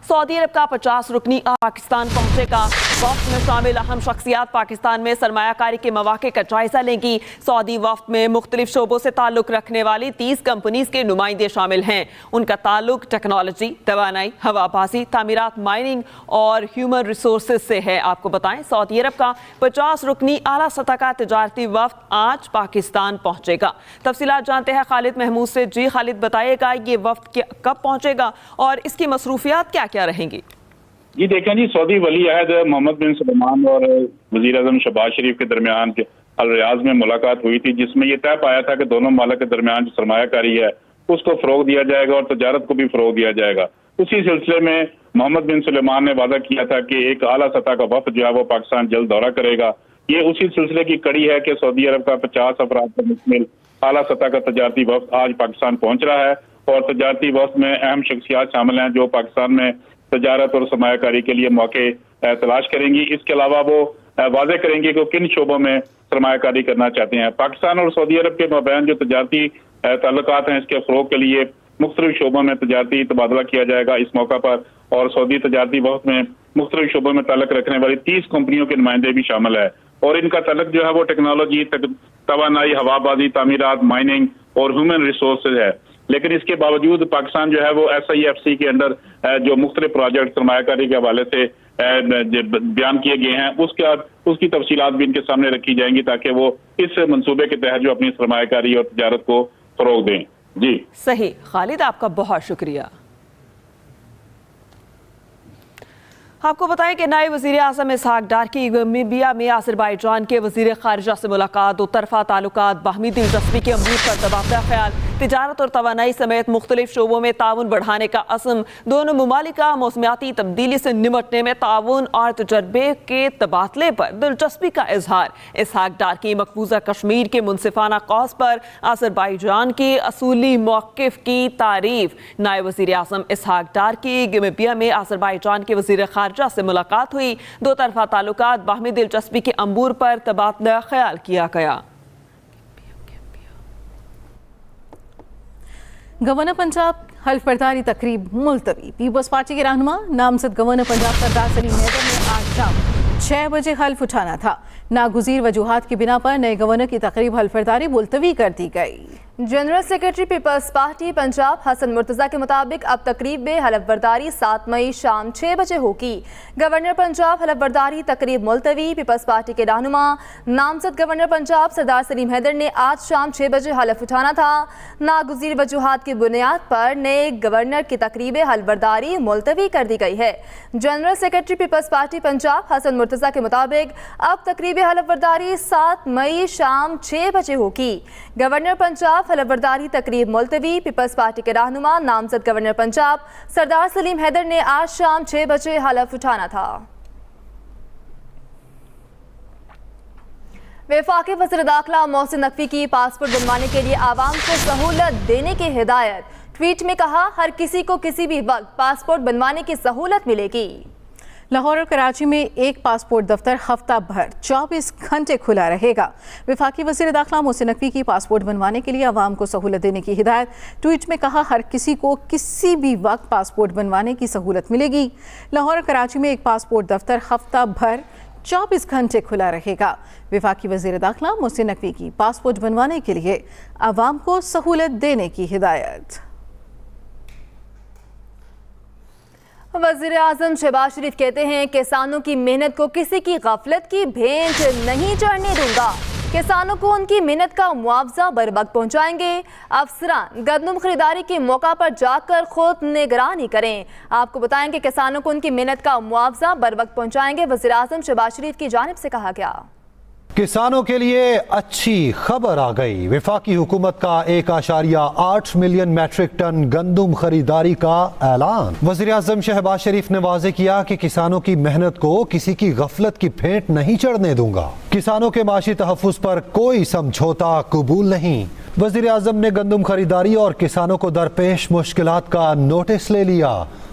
سعودی عرب کا 50 رکنی پاکستان پہنچے گا۔ وفد میں شامل اہم شخصیات پاکستان میں سرمایہ کاری کے مواقع کا جائزہ لیں گی۔ سعودی وفد میں مختلف شعبوں سے تعلق رکھنے والی 30 کمپنیز کے نمائندے شامل ہیں۔ ان کا تعلق ٹیکنالوجی، توانائی، ہوا بازی، تعمیرات، مائننگ اور ہیومن ریسورسز سے ہے۔ آپ کو بتائیں سعودی عرب کا 50 رکنی اعلیٰ سطح کا تجارتی وفد آج پاکستان پہنچے گا۔ تفصیلات جانتے ہیں خالد محمود سے۔ جی خالد، بتائیے گا یہ وفد کب پہنچے گا اور اس کی مصروفیات کیا کیا رہیں گی؟ جی دیکھیں جی، سعودی ولی عہد محمد بن سلمان اور وزیر اعظم شہباز شریف کے درمیان الریاض میں ملاقات ہوئی تھی، جس میں یہ طے پایا تھا کہ دونوں ممالک کے درمیان جو سرمایہ کاری ہے اس کو فروغ دیا جائے گا اور تجارت کو بھی فروغ دیا جائے گا۔ اسی سلسلے میں محمد بن سلمان نے وعدہ کیا تھا کہ ایک اعلیٰ سطح کا وفد جو ہے وہ پاکستان جلد دورہ کرے گا۔ یہ اسی سلسلے کی کڑی ہے کہ سعودی عرب کا 50 افراد پر مشتمل اعلیٰ سطح کا تجارتی وفد آج پاکستان پہنچ رہا ہے، اور تجارتی وفد میں اہم شخصیات شامل ہیں جو پاکستان میں تجارت اور سرمایہ کاری کے لیے موقع تلاش کریں گی۔ اس کے علاوہ وہ واضح کریں گے کہ وہ کن شعبوں میں سرمایہ کاری کرنا چاہتے ہیں۔ پاکستان اور سعودی عرب کے مابین جو تجارتی تعلقات ہیں، اس کے فروغ کے لیے مختلف شعبوں میں تجارتی تبادلہ کیا جائے گا اس موقع پر، اور سعودی تجارتی وفد میں مختلف شعبوں میں تعلق رکھنے والی 30 کمپنیوں کے نمائندے بھی شامل ہیں، اور ان کا تعلق جو ہے وہ ٹیکنالوجی، توانائی، ہوا بازی، تعمیرات، مائننگ اور ہیومن ریسورسز ہے۔ لیکن اس کے باوجود پاکستان جو ہے وہ SIFC کے اندر جو مختلف پروجیکٹ سرمایہ کاری کے حوالے سے بیان کیے گئے ہیں، اس کی تفصیلات بھی ان کے سامنے رکھی جائیں گی تاکہ وہ اس منصوبے کے تحت جو اپنی سرمایہ کاری اور تجارت کو فروغ دیں۔ جی صحیح خالد، آپ کا بہت شکریہ۔ آپ کو بتائیں کہ نائب وزیر اعظم اسحاق ڈار کی نامبیا میں آذربائیجان کے وزیر خارجہ سے ملاقات، دو طرفہ تعلقات، باہمی دلچسپی کے امور پر تبادلہ خیال، تجارت اور توانائی سمیت مختلف شعبوں میں تعاون بڑھانے کا عزم، دونوں ممالک کا موسمیاتی تبدیلی سے نمٹنے میں تعاون اور تجربے کے تبادلے پر دلچسپی کا اظہار۔ اسحاق ڈار کی مقبوضہ کشمیر کے منصفانہ قوس پر آذربائیجان کے اصولی موقف کی تعریف۔ نائب وزیر اعظم اسحاق ڈار کی نامبیا میں آذربائیجان کے وزیر خارجہ سے ملاقات ہوئی، دو طرفہ تعلقات، باہمی دلچسپی کے امور پر تبادلہ خیال کیا گیا۔ گورنر پنجاب حلف برداری تقریب ملتوی۔ پیپلز پارٹی کے رہنما نامزد گورنر پنجاب سردار سلیم حیدر نے آج شام 6 بجے حلف اٹھانا تھا۔ ناگزیر وجوہات کی بنا پر نئے گورنر کی تقریب حلف برداری ملتوی کر دی گئی۔ General secretary Peoples Party Punjab Hasan Murtaza کے مطابق اب تقریب میں حلف برداری 7 مئی شام 6 بجے ہوگی۔ گورنر پنجاب حلف برداری تقریب ملتوی۔ پیپلز پارٹی کے رہنما نامزد گورنر پنجاب سردار سلیم حیدر نے آج شام 6 بجے حلف اٹھانا تھا۔ ناگزیر وجوہات کی بنیاد پر نئے گورنر کی تقریب حلف برداری ملتوی کر دی گئی ہے۔ General secretary Peoples Party Punjab Hasan Murtaza کے مطابق اب تقریب حلف برداری 7 مئی شام 6 بجے ہوگی۔ گورنر پنجاب حلف برداری تقریب ملتوی۔ پیپلز پارٹی کے رہنما نامزد گورنر پنجاب سردار سلیم حیدر نے آج شام 6 بجے حلف اٹھانا تھا۔ وفاقی وزیر داخلہ محسن نقوی کی پاسپورٹ بنوانے کے لیے عوام کو سہولت دینے کی ہدایت۔ ٹویٹ میں کہا، ہر کسی کو کسی بھی وقت پاسپورٹ بنوانے کی سہولت ملے گی۔ لاہور اور کراچی میں ایک پاسپورٹ دفتر ہفتہ بھر 24 گھنٹے کھلا رہے گا۔ وفاقی وزیر داخلہ محسن نقوی کی پاسپورٹ بنوانے کے لیے عوام کو سہولت دینے کی ہدایت۔ ٹویٹ میں کہا، ہر کسی کو کسی بھی وقت پاسپورٹ بنوانے کی سہولت ملے گی۔ لاہور اور کراچی میں ایک پاسپورٹ دفتر ہفتہ بھر 24 گھنٹے کھلا رہے گا۔ وفاقی وزیر داخلہ محسن نقوی کی پاسپورٹ بنوانے کے لیے عوام کو سہولت دینے کی ہدایت۔ وزیر اعظم شہباز شریف کہتے ہیں، کسانوں کی محنت کو کسی کی غفلت کی بھینٹ نہیں چڑھنے دوں گا۔ کسانوں کو ان کی محنت کا معاوضہ بر وقت پہنچائیں گے۔ افسران گندم خریداری کے موقع پر جا کر خود نگرانی کریں۔ آپ کو بتائیں کہ کسانوں کو ان کی محنت کا معاوضہ بر وقت پہنچائیں گے، وزیر اعظم شہباز شریف کی جانب سے کہا گیا۔ کسانوں کے لیے اچھی خبر آ گئی۔ وفاقی حکومت کا 1.8 ملین میٹرک ٹن گندم خریداری کا اعلان۔ وزیر اعظم شہباز شریف نے واضح کیا کہ کسانوں کی محنت کو کسی کی غفلت کی بھینٹ نہیں چڑھنے دوں گا۔ کسانوں کے معاشی تحفظ پر کوئی سمجھوتا قبول نہیں۔ وزیر اعظم نے گندم خریداری اور کسانوں کو درپیش مشکلات کا نوٹس لے لیا۔